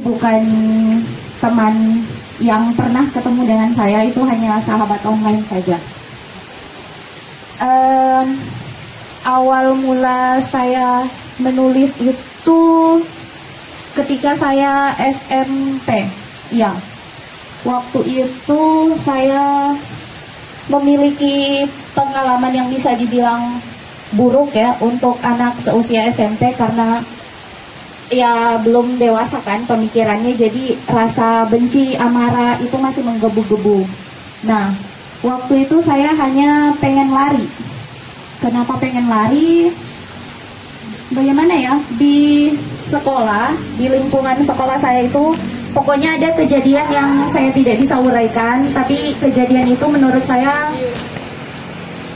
Bukan teman yang pernah ketemu dengan saya, itu hanya sahabat online saja. Awal mula saya menulis itu ketika saya SMP. Ya, waktu itu saya memiliki pengalaman yang bisa dibilang buruk ya untuk anak seusia SMP, karena ya belum dewasa kan pemikirannya, jadi rasa benci, amarah itu masih menggebu-gebu. Nah, waktu itu saya hanya pengen lari. Kenapa pengen lari? Bagaimana ya, di sekolah, di lingkungan sekolah saya itu pokoknya ada kejadian yang saya tidak bisa uraikan, tapi kejadian itu menurut saya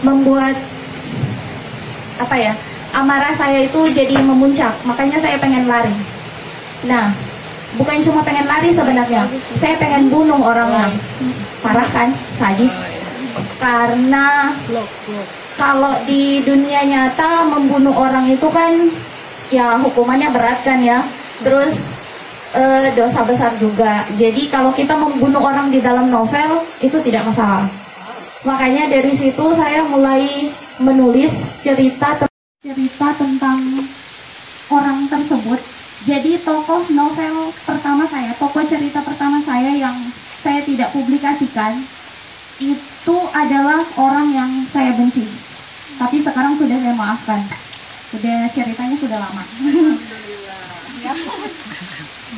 membuat amarah saya itu jadi memuncak, makanya saya pengen lari. Nah, bukan cuma pengen lari sebenarnya, saya pengen bunuh orangnya. Parah kan, sadis. Karena kalau di dunia nyata membunuh orang itu kan ya hukumannya berat kan ya, terus dosa besar juga. Jadi kalau kita membunuh orang di dalam novel itu tidak masalah. Makanya dari situ saya mulai menulis cerita tentang orang tersebut. Jadi tokoh novel pertama saya, tokoh cerita pertama saya yang saya tidak publikasikan itu adalah orang yang saya benci. Tapi sekarang sudah saya maafkan. Sudah, ceritanya sudah lama.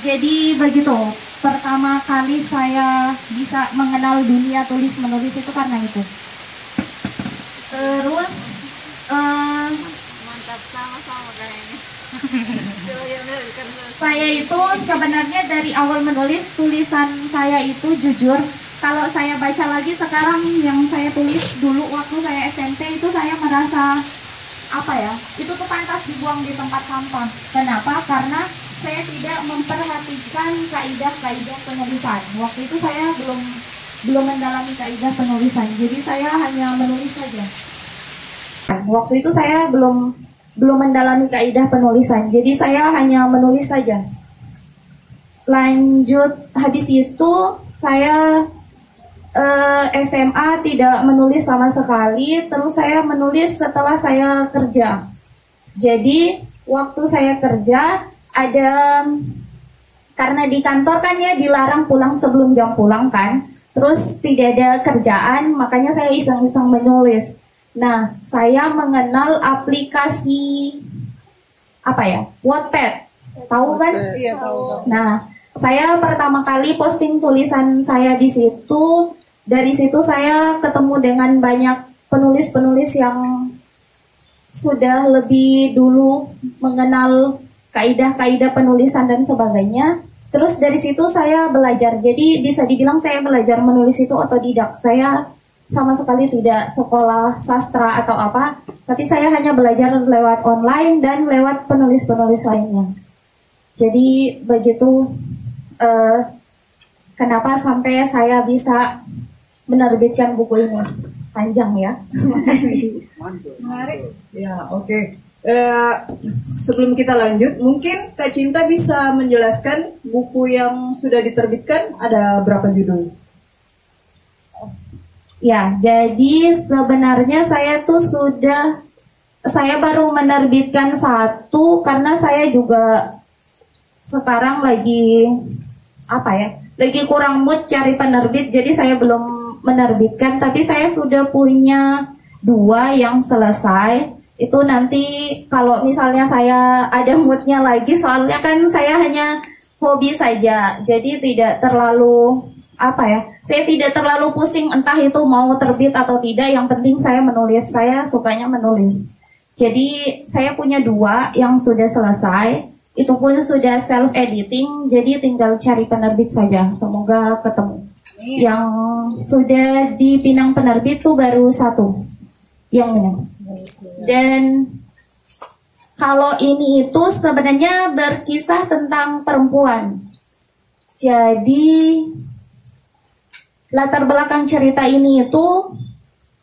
Jadi begitu. Pertama kali saya bisa mengenal dunia tulis menulis itu karena itu. Terus mantap, sama-sama kayaknya. Saya itu sebenarnya dari awal menulis, tulisan saya itu jujur. Kalau saya baca lagi sekarang yang saya tulis dulu waktu saya SMP itu, saya merasa itu tuh pantas dibuang di tempat sampah. Kenapa? Karena saya tidak memperhatikan kaidah-kaidah penulisan. Waktu itu saya belum mendalami kaidah penulisan, jadi saya hanya menulis saja. Waktu itu saya belum mendalami kaidah penulisan, jadi saya hanya menulis saja. Lanjut, habis itu saya SMA tidak menulis sama sekali, terus saya menulis setelah saya kerja. Jadi waktu saya kerja karena di kantor kan ya dilarang pulang sebelum jam pulang kan, terus tidak ada kerjaan, makanya saya iseng-iseng menulis. Nah, saya mengenal aplikasi Wattpad, tahu kan? Iya, tahu. Nah, saya pertama kali posting tulisan saya di situ. Dari situ saya ketemu dengan banyak penulis-penulis yang sudah lebih dulu mengenal kaidah-kaidah penulisan dan sebagainya. Terus dari situ saya belajar. Jadi bisa dibilang saya belajar menulis itu otodidak. Saya sama sekali tidak sekolah sastra atau apa, tapi saya hanya belajar lewat online dan lewat penulis-penulis lainnya. Jadi begitu kenapa sampai saya bisa menerbitkan buku ini. Panjang ya. Terima kasih. Menarik. Ya, oke. Sebelum kita lanjut, mungkin Kak Cinta bisa menjelaskan buku yang sudah diterbitkan ada berapa judul? Ya, jadi sebenarnya saya baru menerbitkan satu karena saya juga sekarang lagi lagi kurang mood cari penerbit, jadi saya belum menerbitkan, tapi saya sudah punya 2 yang selesai. Itu nanti kalau misalnya saya ada moodnya lagi, soalnya kan saya hanya hobi saja, jadi tidak terlalu saya tidak terlalu pusing entah itu mau terbit atau tidak. Yang penting saya menulis, saya sukanya menulis. Jadi saya punya 2 yang sudah selesai, itu pun sudah self editing, jadi tinggal cari penerbit saja. Semoga ketemu. Yang sudah dipinang penerbit tuh baru 1 yang ini. Dan kalau ini itu sebenarnya berkisah tentang perempuan. Jadi latar belakang cerita ini itu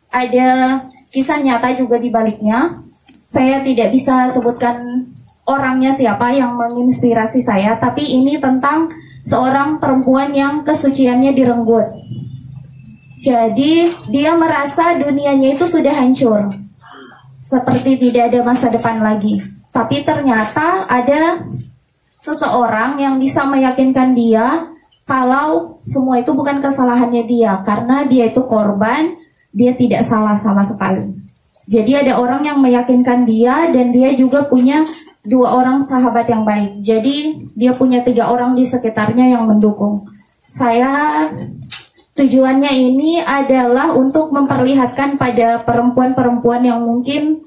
ada kisah nyata juga di baliknya. Saya tidak bisa sebutkan orangnya siapa yang menginspirasi saya, tapi ini tentang seorang perempuan yang kesuciannya direnggut. Jadi dia merasa dunianya itu sudah hancur, seperti tidak ada masa depan lagi. Tapi ternyata ada seseorang yang bisa meyakinkan dia kalau semua itu bukan kesalahannya dia, karena dia itu korban, dia tidak salah sama sekali. Jadi ada orang yang meyakinkan dia, dan dia juga punya 2 orang sahabat yang baik. Jadi dia punya 3 orang di sekitarnya yang mendukung. Saya tujuannya ini adalah untuk memperlihatkan pada perempuan-perempuan yang mungkin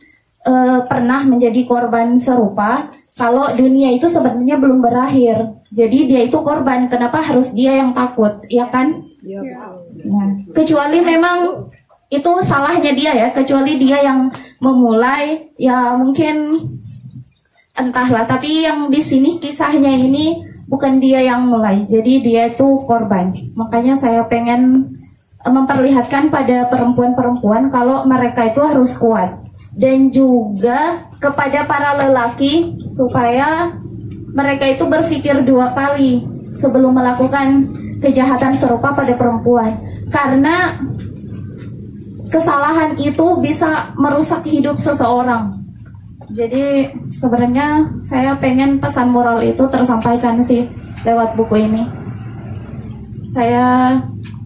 pernah menjadi korban serupa, kalau dunia itu sebenarnya belum berakhir. Jadi dia itu korban, kenapa harus dia yang takut, ya kan? Nah, kecuali memang itu salahnya dia ya, kecuali dia yang memulai, ya mungkin entahlah. Tapi yang di sini kisahnya ini bukan dia yang mulai, jadi dia itu korban. Makanya saya pengen memperlihatkan pada perempuan-perempuan kalau mereka itu harus kuat, dan juga kepada para lelaki supaya mereka itu berpikir 2 kali sebelum melakukan kejahatan serupa pada perempuan, karena kesalahan itu bisa merusak hidup seseorang. Jadi sebenarnya saya pengen pesan moral itu tersampaikan sih lewat buku ini. Saya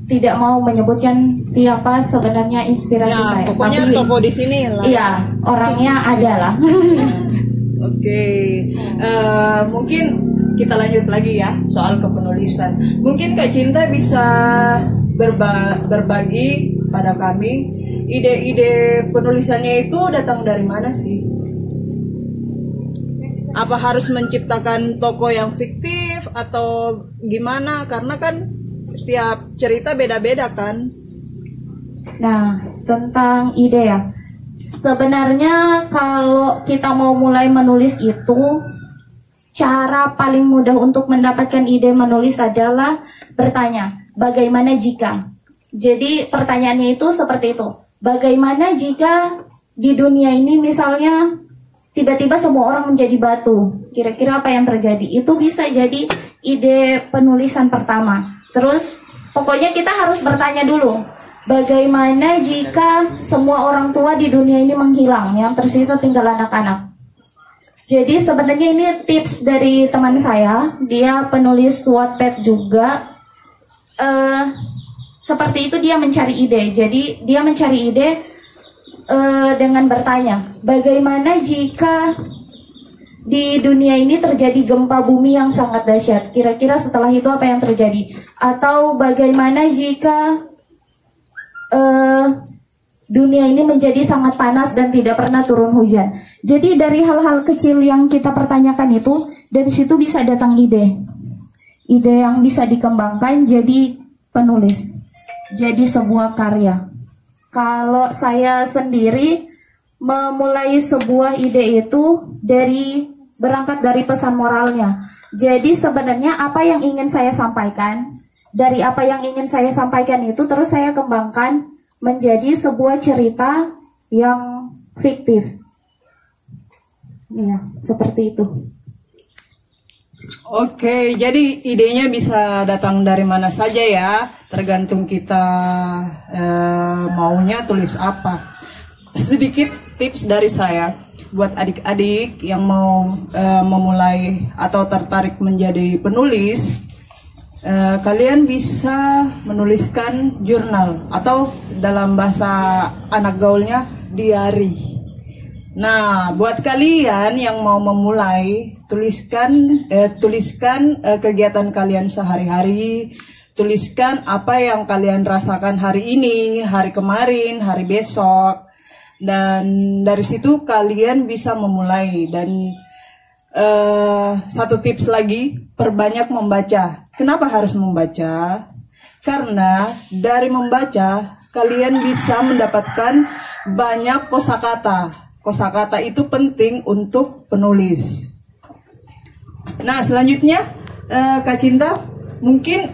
tidak mau menyebutkan siapa sebenarnya inspirasi saya. Pokoknya tapi, tokoh di sini lah. Iya, orangnya adalah. Oke, mungkin kita lanjut lagi ya soal kepenulisan. Mungkin Kak Cinta bisa berbagi pada kami ide-ide penulisannya itu datang dari mana sih? Apa harus menciptakan tokoh yang fiktif atau gimana? Karena kan tiap cerita beda-beda kan. Nah, tentang ide ya. Sebenarnya kalau kita mau mulai menulis itu, cara paling mudah untuk mendapatkan ide menulis adalah bertanya, bagaimana jika? Jadi pertanyaannya itu seperti itu. Bagaimana jika di dunia ini misalnya tiba-tiba semua orang menjadi batu? Kira-kira apa yang terjadi? Itu bisa jadi ide penulisan pertama. Terus pokoknya kita harus bertanya dulu, bagaimana jika semua orang tua di dunia ini menghilang, yang tersisa tinggal anak-anak? Jadi sebenarnya ini tips dari teman saya, dia penulis Wattpad juga. Seperti itu dia mencari ide. Jadi dia mencari ide dengan bertanya, bagaimana jika di dunia ini terjadi gempa bumi yang sangat dahsyat? Kira-kira setelah itu apa yang terjadi? Atau bagaimana jika dunia ini menjadi sangat panas dan tidak pernah turun hujan? Jadi dari hal-hal kecil yang kita pertanyakan itu, dari situ bisa datang ide. Ide yang bisa dikembangkan jadi penulis, jadi sebuah karya. Kalau saya sendiri memulai sebuah ide itu berangkat dari pesan moralnya. Jadi sebenarnya apa yang ingin saya sampaikan, dari apa yang ingin saya sampaikan itu terus saya kembangkan menjadi sebuah cerita yang fiktif. Ya, seperti itu. Oke, jadi idenya bisa datang dari mana saja ya, tergantung kita maunya tulis apa. Sedikit tips dari saya buat adik-adik yang mau memulai atau tertarik menjadi penulis, kalian bisa menuliskan jurnal atau dalam bahasa anak gaulnya diary. Nah, buat kalian yang mau memulai, tuliskan kegiatan kalian sehari-hari, tuliskan apa yang kalian rasakan hari ini, hari kemarin, hari besok, dan dari situ kalian bisa memulai. Dan satu tips lagi, perbanyak membaca. Kenapa harus membaca? Karena dari membaca kalian bisa mendapatkan banyak kosakata. Kosakata itu penting untuk penulis. Nah, selanjutnya Kak Cinta mungkin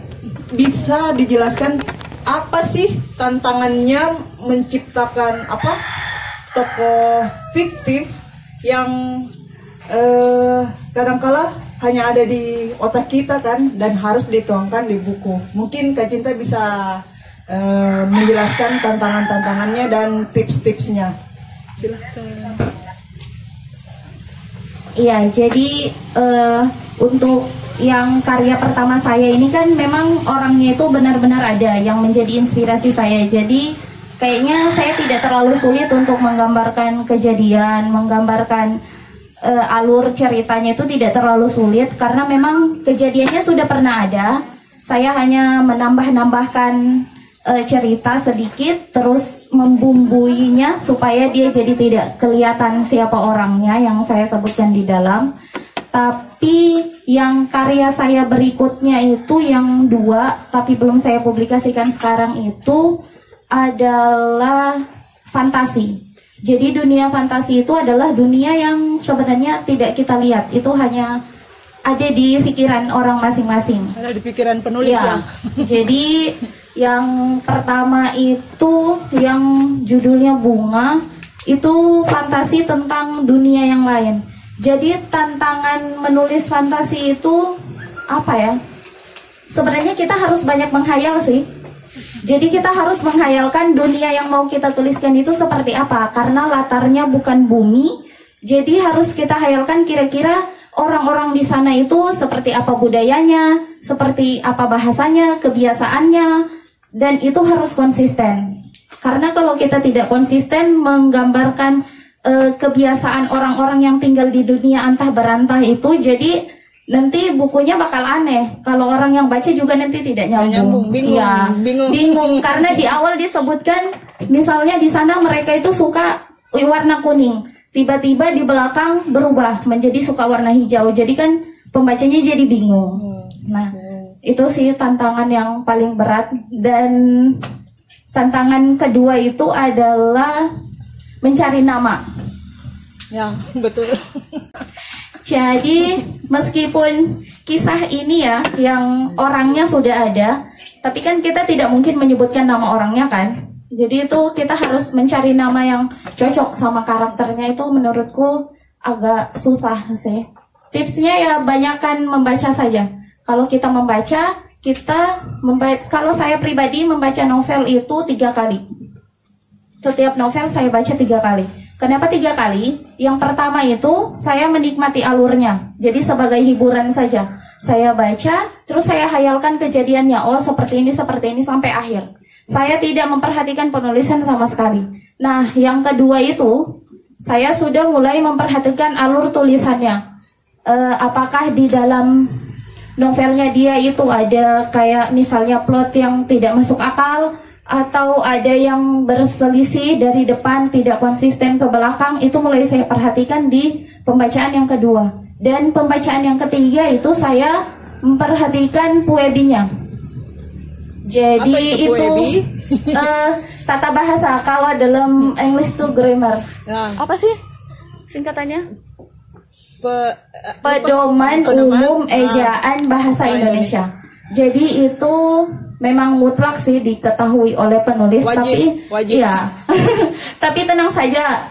bisa dijelaskan apa sih tantangannya menciptakan tokoh fiktif yang kadangkala hanya ada di otak kita kan, dan harus dituangkan di buku. Mungkin Kak Cinta bisa menjelaskan tantangan-tantangannya dan tips-tipsnya. Silakan. Iya, jadi untuk yang karya pertama saya ini kan memang orangnya itu benar-benar ada yang menjadi inspirasi saya. Jadi kayaknya saya tidak terlalu sulit untuk menggambarkan kejadian, menggambarkan alur ceritanya itu tidak terlalu sulit karena memang kejadiannya sudah pernah ada. Saya hanya menambah-nambahkan cerita sedikit, terus membumbuinya supaya dia jadi tidak kelihatan siapa orangnya yang saya sebutkan di dalam. Tapi yang karya saya berikutnya itu yang dua, tapi belum saya publikasikan sekarang, itu adalah fantasi. Jadi dunia fantasi itu adalah dunia yang sebenarnya tidak kita lihat, itu hanya ada di pikiran orang masing-masing. Ada di pikiran penulis ya. Jadi yang pertama itu yang judulnya Bunga, itu fantasi tentang dunia yang lain. Jadi tantangan menulis fantasi itu apa ya? Sebenarnya kita harus banyak menghayal sih. Jadi kita harus menghayalkan dunia yang mau kita tuliskan itu seperti apa. Karena latarnya bukan bumi, jadi harus kita hayalkan kira-kira orang-orang di sana itu seperti apa budayanya, seperti apa bahasanya, kebiasaannya. Dan itu harus konsisten. Karena kalau kita tidak konsisten menggambarkan kebiasaan orang-orang yang tinggal di dunia antah berantah itu, jadi nanti bukunya bakal aneh. Kalau orang yang baca juga nanti tidak nyambung. Bingung. Karena di awal disebutkan, misalnya di sana mereka itu suka warna kuning, tiba-tiba di belakang berubah menjadi suka warna hijau. Jadi kan pembacanya jadi bingung. Nah, itu sih tantangan yang paling berat. Dan tantangan kedua itu adalah mencari nama. Ya, betul. Jadi meskipun kisah ini ya yang orangnya sudah ada, tapi kan kita tidak mungkin menyebutkan nama orangnya kan. Jadi itu kita harus mencari nama yang cocok sama karakternya, itu menurutku agak susah sih. Tipsnya ya banyakkan membaca saja. Kalau kita membaca, kalau saya pribadi membaca novel itu 3 kali. Setiap novel saya baca 3 kali. Kenapa 3 kali? Yang pertama itu saya menikmati alurnya. Jadi sebagai hiburan saja. Saya baca, terus saya hayalkan kejadiannya. Oh seperti ini sampai akhir. Saya tidak memperhatikan penulisan sama sekali. Nah yang kedua itu, saya sudah mulai memperhatikan alur tulisannya. Apakah di dalam novelnya dia itu ada kayak misalnya plot yang tidak masuk akal, atau ada yang berselisih dari depan tidak konsisten ke belakang. Itu mulai saya perhatikan di pembacaan yang kedua. Dan pembacaan yang ketiga itu saya memperhatikan puebinya. Jadi itu tata bahasa. Kalau dalam English itu grammar. Apa sih singkatannya? Pedoman umum ejaan bahasa Indonesia. Jadi itu memang mutlak sih diketahui oleh penulis. Wajib. Ya. Tapi tenang saja,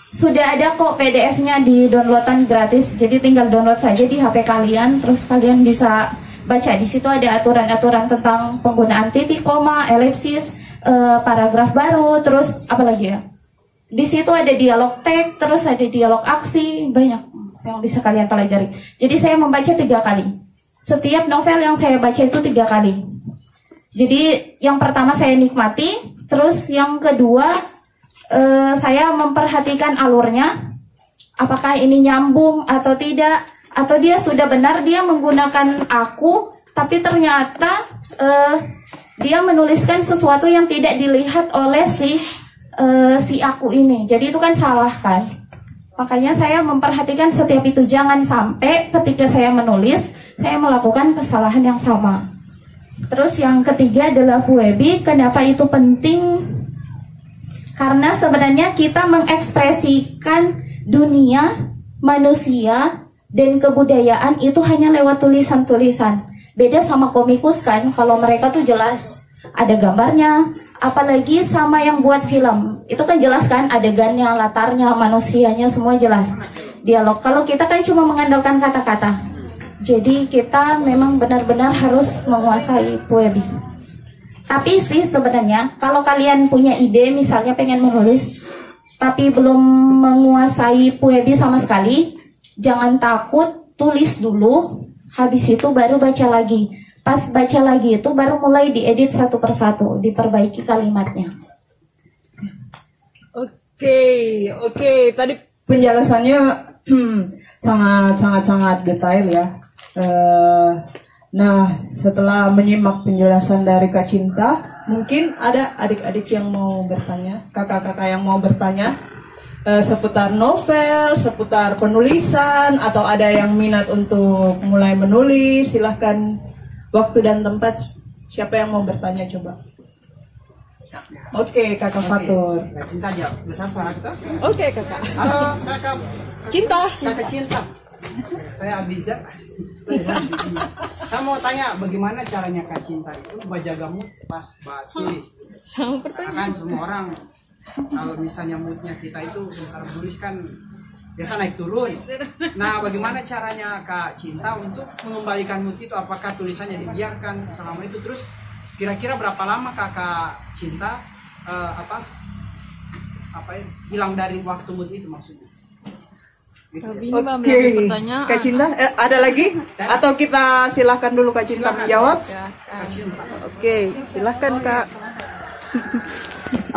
sudah ada kok PDF-nya di downloadan gratis. Jadi tinggal download saja di HP kalian, terus kalian bisa baca. Di situ ada aturan-aturan tentang penggunaan titik, koma, elipsis, paragraf baru, terus apa lagi ya? Di situ ada dialog teks, terus ada dialog aksi, banyak yang bisa kalian pelajari. Jadi saya membaca 3 kali. Setiap novel yang saya baca itu 3 kali. Jadi yang pertama saya nikmati, terus yang kedua saya memperhatikan alurnya. Apakah ini nyambung atau tidak, atau dia sudah benar dia menggunakan aku, tapi ternyata dia menuliskan sesuatu yang tidak dilihat oleh si aku ini. Jadi itu kan salah kan. Makanya saya memperhatikan setiap itu. Jangan sampai ketika saya menulis saya melakukan kesalahan yang sama. Terus yang ketiga adalah puebi. Kenapa itu penting? Karena sebenarnya kita mengekspresikan dunia, manusia, dan kebudayaan itu hanya lewat tulisan-tulisan. Beda sama komikus kan, kalau mereka tuh jelas ada gambarnya. Apalagi sama yang buat film, itu kan jelas kan adegannya, latarnya, manusianya, semua jelas. dialog. Kalau kita kan cuma mengandalkan kata-kata. Jadi kita memang benar-benar harus menguasai Puebi. Tapi sih sebenarnya kalau kalian punya ide misalnya pengen menulis tapi belum menguasai Puebi sama sekali, jangan takut, tulis dulu, habis itu baru baca lagi. Pas baca lagi itu baru mulai diedit satu persatu, diperbaiki kalimatnya. Oke. Tadi penjelasannya sangat detail ya. Nah, setelah menyimak penjelasan dari Kak Cinta, mungkin ada adik-adik yang mau bertanya, kakak-kakak yang mau bertanya seputar novel, seputar penulisan, atau ada yang minat untuk mulai menulis. Silahkan, waktu dan tempat. Siapa yang mau bertanya coba? Oke, Kakak Fatur. Kak Cinta aja, besar suara kita. Oke, Kakak. Halo, Kakak Cinta. Kakak Cinta. Saya Abizar. Saya mau tanya bagaimana caranya Kak Cinta itu menjaga mood pas tulis. Sama Karena kan semua orang kalau misalnya moodnya kita itu sementara menulis kan biasa naik turun. Nah, bagaimana caranya Kak Cinta untuk mengembalikan mood itu? Apakah tulisannya dibiarkan selama itu, terus kira-kira berapa lama Kakak Cinta hilang dari waktu mood itu maksudnya? Gitu. Oke, Kak Cinta, ada lagi? Atau kita silahkan dulu Kak Cinta menjawab? Kak Cinta. Oke, silahkan Kak.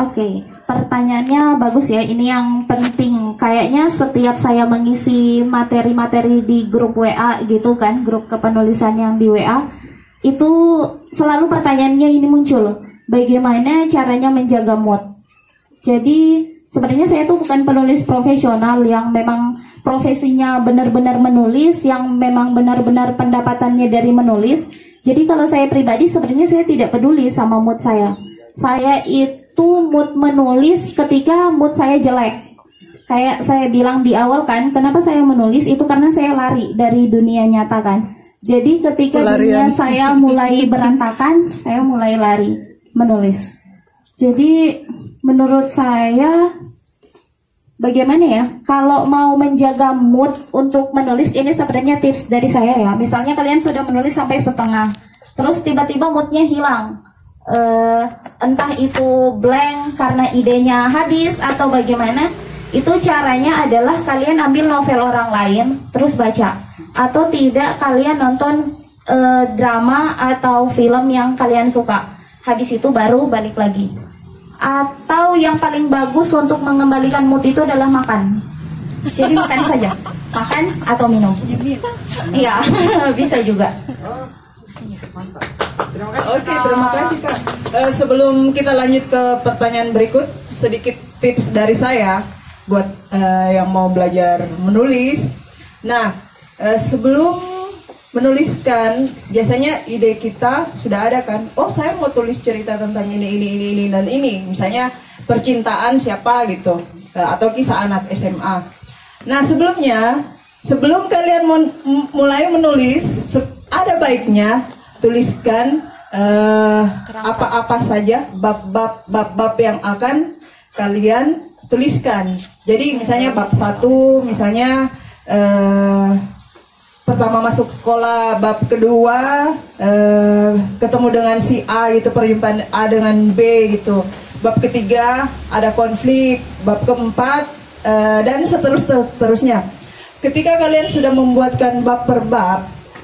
Oke, pertanyaannya bagus ya. Ini yang penting. Kayaknya setiap saya mengisi materi-materi di grup WA gitu kan, grup kepenulisan yang di WA, itu selalu pertanyaannya ini muncul. Bagaimana caranya menjaga mood? Jadi sebenarnya saya tuh bukan penulis profesional yang memang profesinya benar-benar menulis, yang memang benar-benar pendapatannya dari menulis. Jadi kalau saya pribadi sebenarnya saya tidak peduli sama mood saya. Saya itu mood menulis ketika mood saya jelek. Kayak saya bilang di awal kan, kenapa saya menulis itu karena saya lari dari dunia nyata kan. Jadi ketika dunia saya mulai berantakan, saya mulai lari menulis. Jadi menurut saya bagaimana ya, kalau mau menjaga mood untuk menulis, ini sebenarnya tips dari saya ya. Misalnya kalian sudah menulis sampai setengah, terus tiba-tiba moodnya hilang, entah itu blank karena idenya habis atau bagaimana, itu caranya adalah kalian ambil novel orang lain terus baca, atau tidak kalian nonton drama atau film yang kalian suka, habis itu baru balik lagi. Atau yang paling bagus untuk mengembalikan mood itu adalah makan. Jadi makan saja, makan atau minum. Iya, bisa juga. Oke, terima kasih Kak. Sebelum kita lanjut ke pertanyaan berikut, sedikit tips dari saya buat yang mau belajar menulis. Nah, sebelum menuliskan, biasanya ide kita sudah ada kan. Oh, saya mau tulis cerita tentang ini dan ini. Misalnya percintaan siapa gitu, atau kisah anak SMA. Nah, sebelum kalian mulai menulis, ada baiknya tuliskan apa-apa saja bab-bab yang akan kalian tuliskan. Jadi misalnya bab 1, misalnya pertama masuk sekolah, bab kedua ketemu dengan si A gitu, perjumpaan A dengan B gitu, bab ketiga ada konflik, bab keempat dan seterusnya. Ketika kalian sudah membuatkan bab per bab,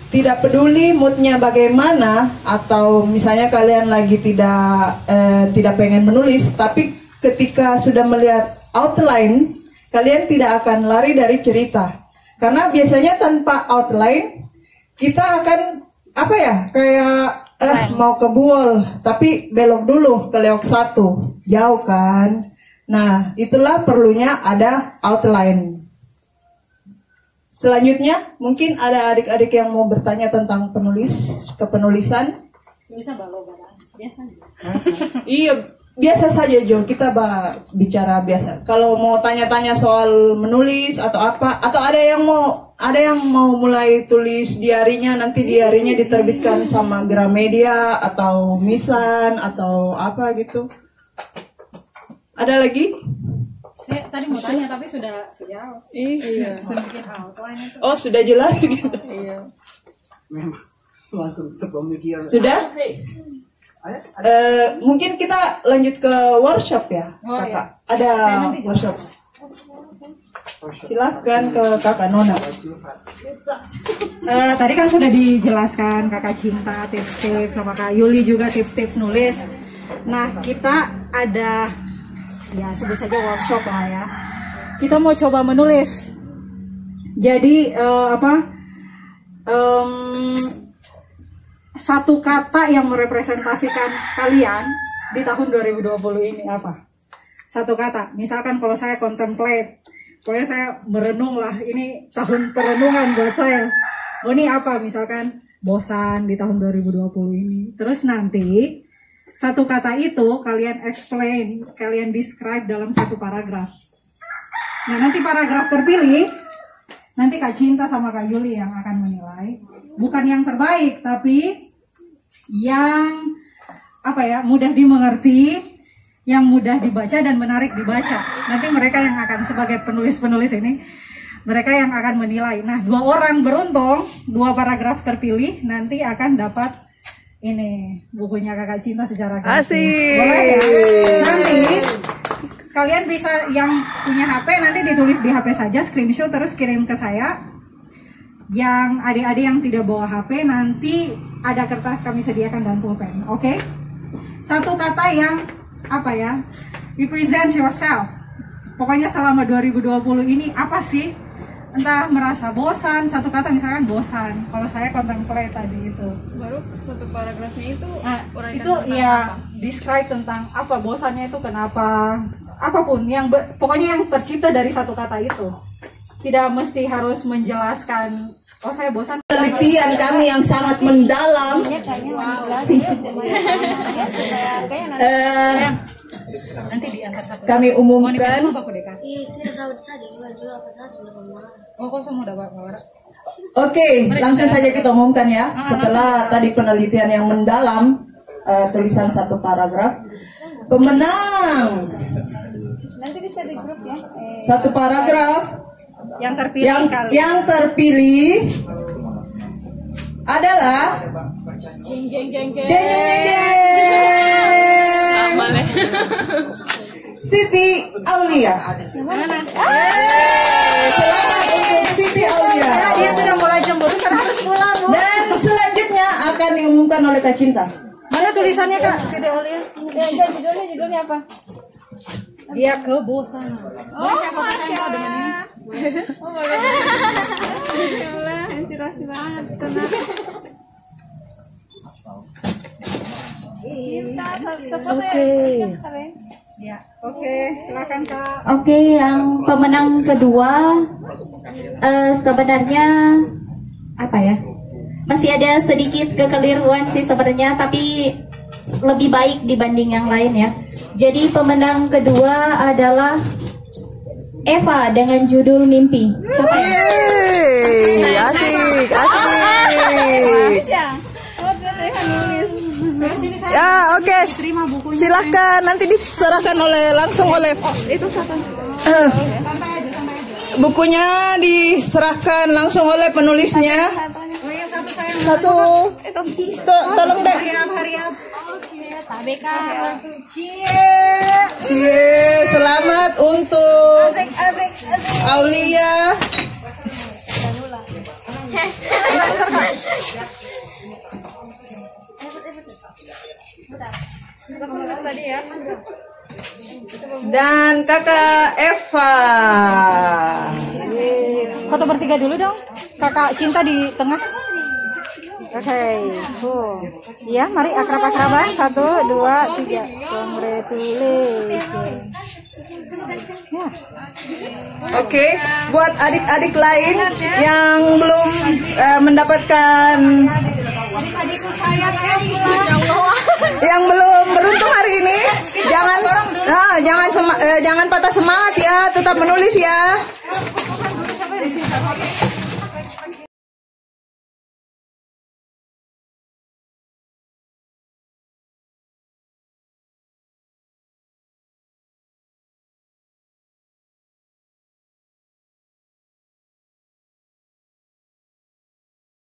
tidak peduli moodnya bagaimana, atau misalnya kalian lagi tidak pengen menulis, tapi ketika sudah melihat outline, kalian tidak akan lari dari cerita. Karena biasanya tanpa outline kita akan kayak mau ke Buol tapi belok dulu ke Leok 1, jauh kan. Nah, itulah perlunya ada outline. Selanjutnya mungkin ada adik-adik yang mau bertanya tentang kepenulisan. Bisa biasa. Iya, biasa saja Jo, kita bicara biasa. Kalau mau tanya-tanya soal menulis atau apa, atau ada yang mau mulai tulis diarinya, nanti diarinya diterbitkan sama Gramedia atau Misan atau apa gitu. Ada lagi? Saya tadi mau tanya tapi sudah jawab. Iya. Sudah bikin outline itu. Oh, sudah jelas gitu. Iya. Memang langsung sepemikiran. Sudah? Mungkin kita lanjut ke workshop ya, Oh, Kakak. iya. Ada workshop. Silakan ke Kakak Nona. Tadi kan sudah dijelaskan Kakak Cinta tips-tips sama Kak Yuli juga tips-tips nulis. Nah, kita ada ya sebut saja workshop lah ya. Kita mau coba menulis. Jadi satu kata yang merepresentasikan kalian di tahun 2020 ini apa? Satu kata. Misalkan kalau saya contemplate, pokoknya saya merenung lah. Ini tahun perenungan buat saya. Oh, ini apa? Misalkan bosan di tahun 2020 ini. Terus nanti satu kata itu kalian explain, kalian describe dalam satu paragraf. Nah, nanti paragraf terpilih, nanti Kak Cinta sama Kak Yuli yang akan menilai. Bukan yang terbaik, tapi yang mudah dimengerti, yang mudah dibaca dan menarik dibaca. Nanti mereka yang akan sebagai penulis-penulis ini, mereka yang akan menilai. Nah, 2 orang beruntung, 2 paragraf terpilih nanti akan dapat ini bukunya Kakak Cinta secara gratis. Asik. Boleh ya? Nanti kalian bisa yang punya HP nanti ditulis di HP saja, screenshot terus kirim ke saya. Yang adik-adik yang tidak bawa HP nanti ada kertas kami sediakan dan pulpen. Oke? Satu kata yang represent yourself. Pokoknya selama 2020 ini apa sih? Entah merasa bosan, satu kata misalkan bosan. Kalau saya contemplate tadi itu. Baru satu paragrafnya itu uraikan Itu tentang ya apa? describe tentang apa bosannya itu kenapa. Apapun yang pokoknya yang tercipta dari satu kata itu. Tidak mesti harus menjelaskan oh saya bosan. Penelitian kami yang sangat mendalam. Nanti diangkat satu. Kami umumkan. Apa aku dekat? Oh, kok semua udah bawa. Oke, langsung saja kita umumkan ya. Setelah tadi penelitian yang mendalam, tulisan satu paragraf, pemenang Nanti bisa di grup ya. satu paragraf Yang terpilih yang terpilih adalah Jeng jeng jeng jeng. Jeng, jeng, jeng. Boleh. Siti Aulia. Selamat untuk Siti Aulia. Dia sudah mulai cemburu karena harus pulang. Bu. Dan selanjutnya akan diumumkan oleh Kak Cinta. Mana tulisannya Kak? Siti Aulia. Judulnya apa? Dia kebosanan. Oh, saya foto sampel dengan ini. Oh, boleh. Alhamdulillah, inspirasi banget. Tenang. Ya, oke, silakan Kak. Oke, yang pemenang kedua sebenarnya apa ya? Masih ada sedikit kekeliruan sih sebenarnya, tapi lebih baik dibanding yang lain ya. Jadi pemenang kedua adalah Eva dengan judul Mimpi. Siapa ya? Yeay, asik, asik. Ya, oke. Silahkan nanti diserahkan langsung oleh. Bukunya diserahkan langsung oleh penulisnya. Oh iya, satu saya Satu. Tolong deh. hariap. Cie, selamat untuk Aulia. Dan kakak Eva. Foto bertiga dulu dong. Kakak Cinta di tengah. Oke. Ya, mari akrab-akraban. 1, 2, 3. Congratulations. Ya. Oke, buat adik-adik lain yang belum mendapatkan, yang belum beruntung hari ini, jangan patah semangat ya, tetap menulis ya.